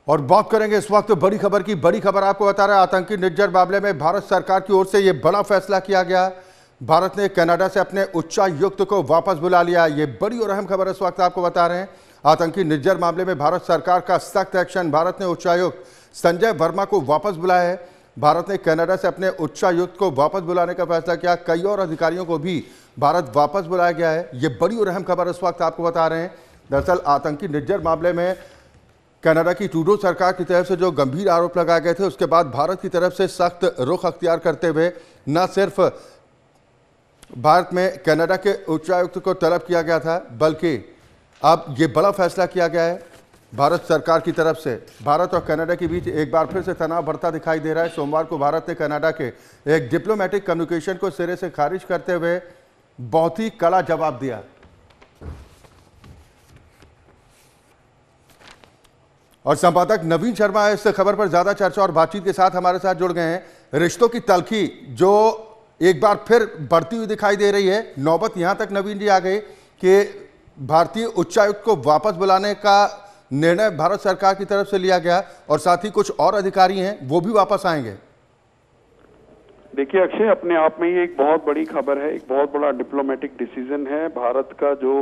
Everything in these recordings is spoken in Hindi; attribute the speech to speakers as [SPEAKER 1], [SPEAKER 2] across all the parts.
[SPEAKER 1] और बात करेंगे इस वक्त बड़ी खबर की। बड़ी खबर आपको बता रहा है, आतंकी निज्जर मामले में भारत सरकार की ओर से यह बड़ा फैसला किया गया। भारत ने कनाडा से अपने उच्चायुक्त को वापस बुला लिया। ये बड़ी और अहम खबर इस वक्त आपको बता रहे हैं। आतंकी निज्जर मामले में भारत सरकार का सख्त एक्शन। भारत ने उच्चायुक्त संजय वर्मा को वापस बुलाया है। भारत ने कनाडा से अपने उच्चायुक्त को वापस बुलाने का फैसला किया। कई और अधिकारियों को भी भारत वापस बुलाया गया है। ये बड़ी और अहम खबर इस वक्त आपको बता रहे हैं। दरअसल आतंकी निज्जर मामले में कनाडा की ट्रूडो सरकार की तरफ से जो गंभीर आरोप लगाए गए थे, उसके बाद भारत की तरफ से सख्त रुख अख्तियार करते हुए न सिर्फ भारत में कनाडा के उच्चायुक्त को तलब किया गया था, बल्कि अब ये बड़ा फैसला किया गया है भारत सरकार की तरफ से। भारत और कनाडा के बीच एक बार फिर से तनाव बढ़ता दिखाई दे रहा है। सोमवार को भारत ने कनाडा के एक डिप्लोमेटिक कम्युनिकेशन को सिरे से खारिज करते हुए बहुत ही कड़ा जवाब दिया। और संपादक नवीन शर्मा इस खबर पर ज्यादा चर्चा और बातचीत के साथ हमारे साथ जुड़ गए हैं। रिश्तों की तल्खी जो एक बार फिर बढ़ती हुई दिखाई दे रही है। नौबत यहां तक नवीन जी आ गई कि भारतीय उच्चायुक्त को वापस बुलाने का निर्णय भारत सरकार की तरफ से लिया गया और साथ ही कुछ और अधिकारी हैं वो भी वापस आएंगे।
[SPEAKER 2] देखिए अक्षय, अपने आप में ये एक बहुत बड़ी खबर है, एक बहुत बड़ा डिप्लोमेटिक डिसीजन है। भारत का जो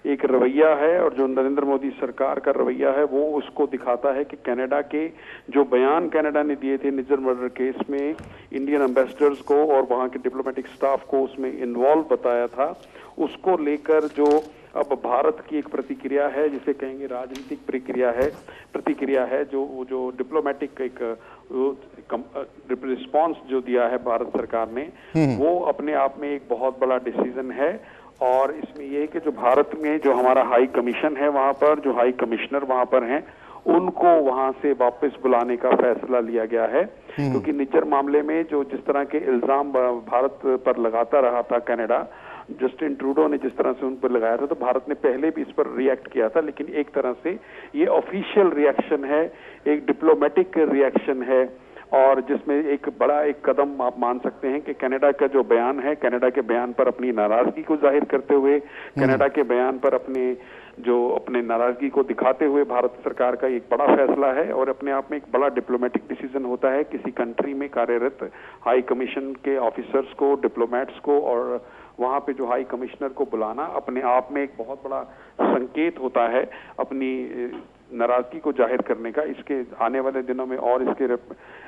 [SPEAKER 2] एक रवैया है और जो नरेंद्र मोदी सरकार का रवैया है, वो उसको दिखाता है कि कनाडा के जो बयान कनाडा ने दिए थे निज्जर मर्डर केस में, इंडियन एम्बेसडर्स को और वहां के डिप्लोमेटिक स्टाफ को उसमें इन्वॉल्व बताया था, उसको लेकर जो अब भारत की एक प्रतिक्रिया है, जिसे कहेंगे राजनीतिक प्रतिक्रिया है, जो डिप्लोमेटिक एक रिस्पॉन्स जो दिया है भारत सरकार ने, वो अपने आप में एक बहुत बड़ा डिसीजन है। और इसमें ये है कि जो भारत में जो हमारा हाई कमीशन है, वहां पर जो हाई कमिश्नर वहां पर हैं, उनको वहां से वापस बुलाने का फैसला लिया गया है। क्योंकि निज्जर मामले में जो जिस तरह के इल्जाम भारत पर लगाता रहा था कनाडा, जस्टिन ट्रूडो ने जिस तरह से उन पर लगाया था, तो भारत ने पहले भी इस पर रिएक्ट किया था। लेकिन एक तरह से ये ऑफिशियल रिएक्शन है, एक डिप्लोमेटिक रिएक्शन है, और जिसमें एक बड़ा एक कदम आप मान सकते हैं कि कनाडा का जो बयान है, कनाडा के बयान पर अपनी नाराजगी को जाहिर करते हुए, कनाडा के बयान पर अपने नाराजगी को दिखाते हुए भारत सरकार का एक बड़ा फैसला है। और अपने आप में एक बड़ा डिप्लोमेटिक डिसीजन होता है किसी कंट्री में कार्यरत हाई कमीशन के ऑफिसर्स को, डिप्लोमेट्स को और वहां पे जो हाई कमिश्नर को बुलाना अपने आप में एक बहुत बड़ा संकेत होता है अपनी नाराजगी को जाहिर करने का। इसके आने वाले दिनों में और इसके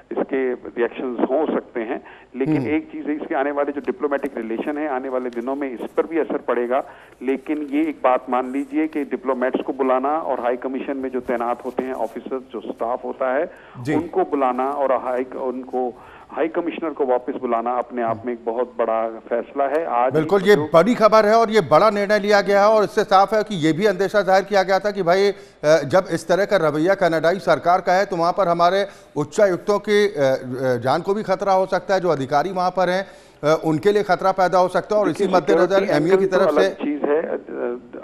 [SPEAKER 2] रिएक्शंस हो सकते हैं। लेकिन एक चीज है, इसके आने वाले जो डिप्लोमेटिक रिलेशन है, आने वाले दिनों में इस पर भी असर पड़ेगा। लेकिन ये एक बात मान लीजिए कि डिप्लोमेट्स को बुलाना और हाई कमीशन में जो तैनात होते हैं ऑफिसर्स, जो स्टाफ होता है, उनको बुलाना और उनको हाई कमिश्नर को वापस बुलाना अपने आप में एक बहुत बड़ा फैसला है। आज
[SPEAKER 1] बिल्कुल ये बड़ी खबर है और ये बड़ा निर्णय लिया गया है। और इससे साफ है कि ये भी अंदेशा जाहिर किया गया था कि भाई जब इस तरह का रवैया कनाडाई सरकार का है तो वहां पर हमारे उच्चायुक्तों की जान को भी खतरा हो सकता है। जो अधिकारी वहां पर हैं उनके लिए खतरा पैदा हो सकता है। और इसी मद्देनजर एमयू की तरफ से
[SPEAKER 2] चीज है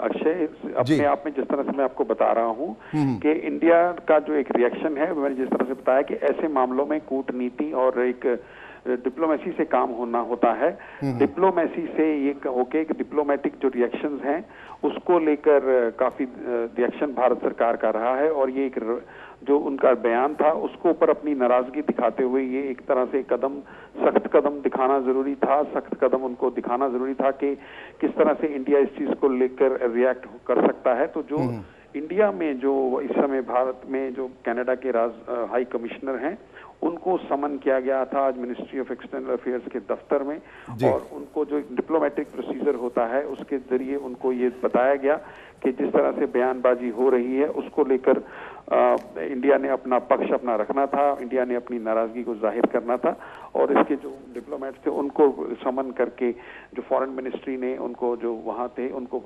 [SPEAKER 2] अक्षय, अपने आप में जिस तरह से मैं आपको बता रहा हूं कि इंडिया का जो एक रिएक्शन है, मैंने जिस तरह से बताया कि ऐसे मामलों में कूटनीति और एक डिप्लोमेसी से काम होता है। डिप्लोमेसी से ये होके कि डिप्लोमेटिक जो रिएक्शंस हैं उसको लेकर काफी रिएक्शन भारत सरकार का रहा है। और ये एक जो उनका बयान था उसको ऊपर अपनी नाराजगी दिखाते हुए ये एक तरह से सख्त कदम दिखाना जरूरी था, सख्त कदम उनको दिखाना जरूरी था कि किस तरह से इंडिया इस चीज को लेकर रिएक्ट कर सकता है। तो जो इंडिया में जो इस समय भारत में जो कनाडा के हाई कमिश्नर हैं, उनको समन किया गया था आज मिनिस्ट्री ऑफ एक्सटर्नल अफेयर्स के दफ्तर में। और उनको जो डिप्लोमेटिक प्रोसीजर होता है उसके जरिए उनको ये बताया गया कि जिस तरह से बयानबाजी हो रही है उसको लेकर इंडिया ने अपना पक्ष रखना था, इंडिया ने अपनी नाराजगी को जाहिर करना था। और इसके जो डिप्लोमेट्स थे उनको समन करके जो फॉरेन मिनिस्ट्री ने उनको जो वहां थे उनको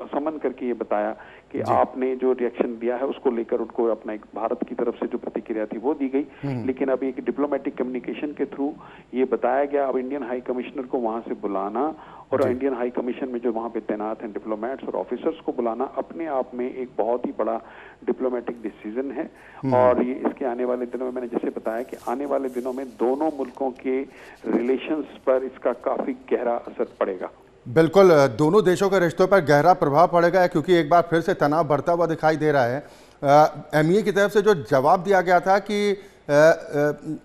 [SPEAKER 2] समन करके ये बताया कि आपने जो रिएक्शन दिया है उसको लेकर उनको अपना एक भारत की तरफ से जो प्रतिक्रिया थी वो दी गई। लेकिन अभी एक डिप्लोमेटिक कम्युनिकेशन के थ्रू ये बताया गया अब इंडियन हाई कमिश्नर को वहां से बुलाना और इंडियन हाई कमीशन में जो वहां पे तैनात हैं डिप्लोमेट्स और ऑफिसर्स को बुलाना अपने आप में एक बहुत ही बड़ा डिप्लोमेटिक डिसीजन है। और ये इसके आने वाले दिनों में मैंने जैसे बताया कि आने वाले दिनों में दोनों मुल्कों के रिलेशंस पर इसका काफी गहरा असर पड़ेगा।
[SPEAKER 1] बिल्कुल, दोनों देशों के रिश्तों पर गहरा प्रभाव पड़ेगा, क्योंकि एक बार फिर से तनाव बढ़ता हुआ दिखाई दे रहा है। एमईए की तरफ से जो जवाब दिया गया था कि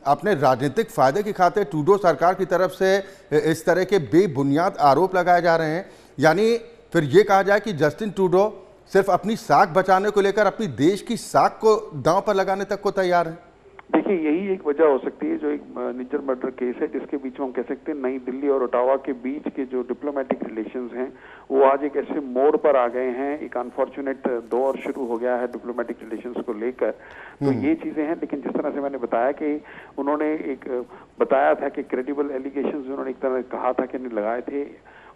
[SPEAKER 1] अपने राजनीतिक फायदे की खातिर ट्रूडो सरकार की तरफ से इस तरह के बेबुनियाद आरोप लगाए जा रहे हैं, यानी फिर ये कहा जाए कि जस्टिन ट्रूडो सिर्फ अपनी साख बचाने को लेकर अपनी देश की साख को दांव पर लगाने तक को तैयार है।
[SPEAKER 2] देखिए, यही एक वजह हो सकती है, जो एक निज्जर मर्डर केस है जिसके बीच में हम कह सकते हैं नई दिल्ली और ओटावा के बीच के जो डिप्लोमेटिक रिलेशंस हैं वो आज एक ऐसे मोड़ पर आ गए हैं। एक अनफॉर्चुनेट दौर शुरू हो गया है डिप्लोमेटिक रिलेशंस को लेकर। तो ये चीजें हैं, लेकिन जिस तरह से मैंने बताया कि उन्होंने एक बताया था कि क्रेडिबल एलिगेशंस उन्होंने एक तरह कहा था कि नहीं लगाए थे,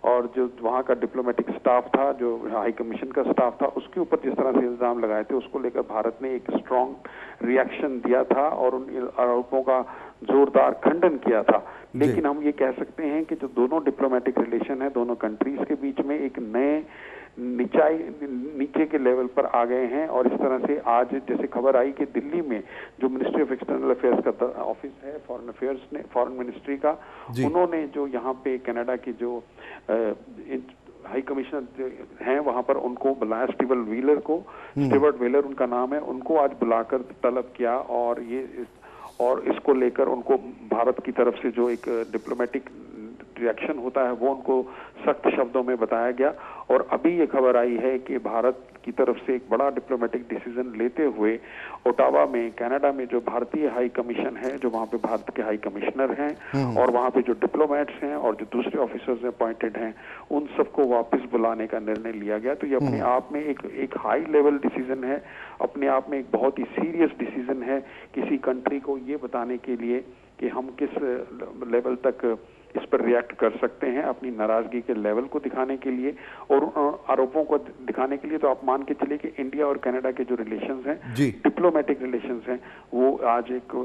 [SPEAKER 2] और जो वहाँ का डिप्लोमेटिक स्टाफ था, जो हाई कमीशन का स्टाफ था, उसके ऊपर जिस तरह से इल्जाम लगाए थे उसको लेकर भारत ने एक स्ट्रॉन्ग रिएक्शन दिया था और उन आरोपों का जोरदार खंडन किया था। लेकिन हम ये कह सकते हैं कि जो दोनों डिप्लोमेटिक रिलेशन है दोनों कंट्रीज के बीच में एक नए नीचे के लेवल पर आ गए हैं। और इस तरह से आज जैसे खबर आई कि दिल्ली में जो मिनिस्ट्री ऑफ एक्सटर्नल अफेयर्स का ऑफिस है, फॉरेन अफेयर्स ने, फॉरेन मिनिस्ट्री का, उन्होंने जो यहाँ पे कनाडा की जो हाई कमिश्नर हैं वहां पर उनको बुलाया, स्टीवर्ट व्हीलर उनका नाम है, उनको आज बुलाकर तलब किया। और इसको लेकर उनको भारत की तरफ से जो एक डिप्लोमेटिक रिएक्शन होता है वो उनको सख्त शब्दों में बताया गया। और अभी ये खबर आई है कि भारत की तरफ से एक बड़ा डिप्लोमेटिक डिसीजन लेते हुए ओटावा में, कनाडा में जो भारतीय हाई कमीशन है, जो वहाँ पे भारत के हाई कमिश्नर हैं और वहाँ पे जो डिप्लोमेट्स हैं और जो दूसरे ऑफिसर्स अपॉइंटेड हैं, उन सबको वापस बुलाने का निर्णय लिया गया। तो ये अपने आप में एक हाई लेवल डिसीजन है, अपने आप में एक बहुत ही सीरियस डिसीजन है किसी कंट्री को ये बताने के लिए कि हम किस लेवल तक इस पर रिएक्ट कर सकते हैं, अपनी नाराजगी के लेवल को दिखाने के लिए और आरोपों को दिखाने के लिए। तो आप मान के चलिए कि इंडिया और कनाडा के जो रिलेशंस हैं, डिप्लोमेटिक रिलेशंस हैं, वो आज एक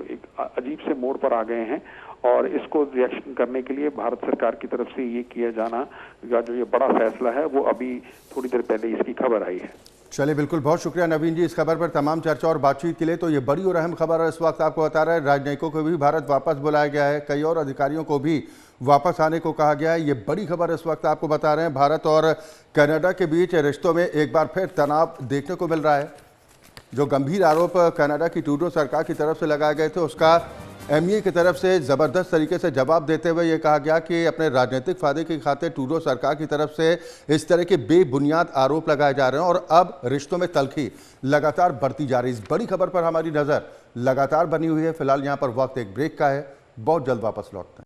[SPEAKER 2] अजीब से मोड़ पर आ गए हैं। और इसको रिएक्शन करने के लिए भारत सरकार की तरफ से ये किया जाना का जो ये बड़ा फैसला है वो अभी थोड़ी देर पहले इसकी खबर आई है।
[SPEAKER 1] चलिए, बिल्कुल, बहुत शुक्रिया नवीन जी इस खबर पर तमाम चर्चा और बातचीत के लिए। तो ये बड़ी और अहम खबर है इस वक्त, आपको बता रहे हैं राजनयिकों को भी भारत वापस बुलाया गया है, कई और अधिकारियों को भी वापस आने को कहा गया है। ये बड़ी खबर इस वक्त आपको बता रहे हैं। भारत और कनाडा के बीच रिश्तों में एक बार फिर तनाव देखने को मिल रहा है। जो गंभीर आरोप कनाडा की ट्रूडो सरकार की तरफ से लगाए गए थे उसका एमईए की तरफ से ज़बरदस्त तरीके से जवाब देते हुए ये कहा गया कि अपने राजनीतिक फायदे की खातिर ट्रूडो सरकार की तरफ से इस तरह के बेबुनियाद आरोप लगाए जा रहे हैं और अब रिश्तों में तल्खी लगातार बढ़ती जा रही है। इस बड़ी खबर पर हमारी नज़र लगातार बनी हुई है। फिलहाल यहाँ पर वक्त एक ब्रेक का है, बहुत जल्द वापस लौटते हैं।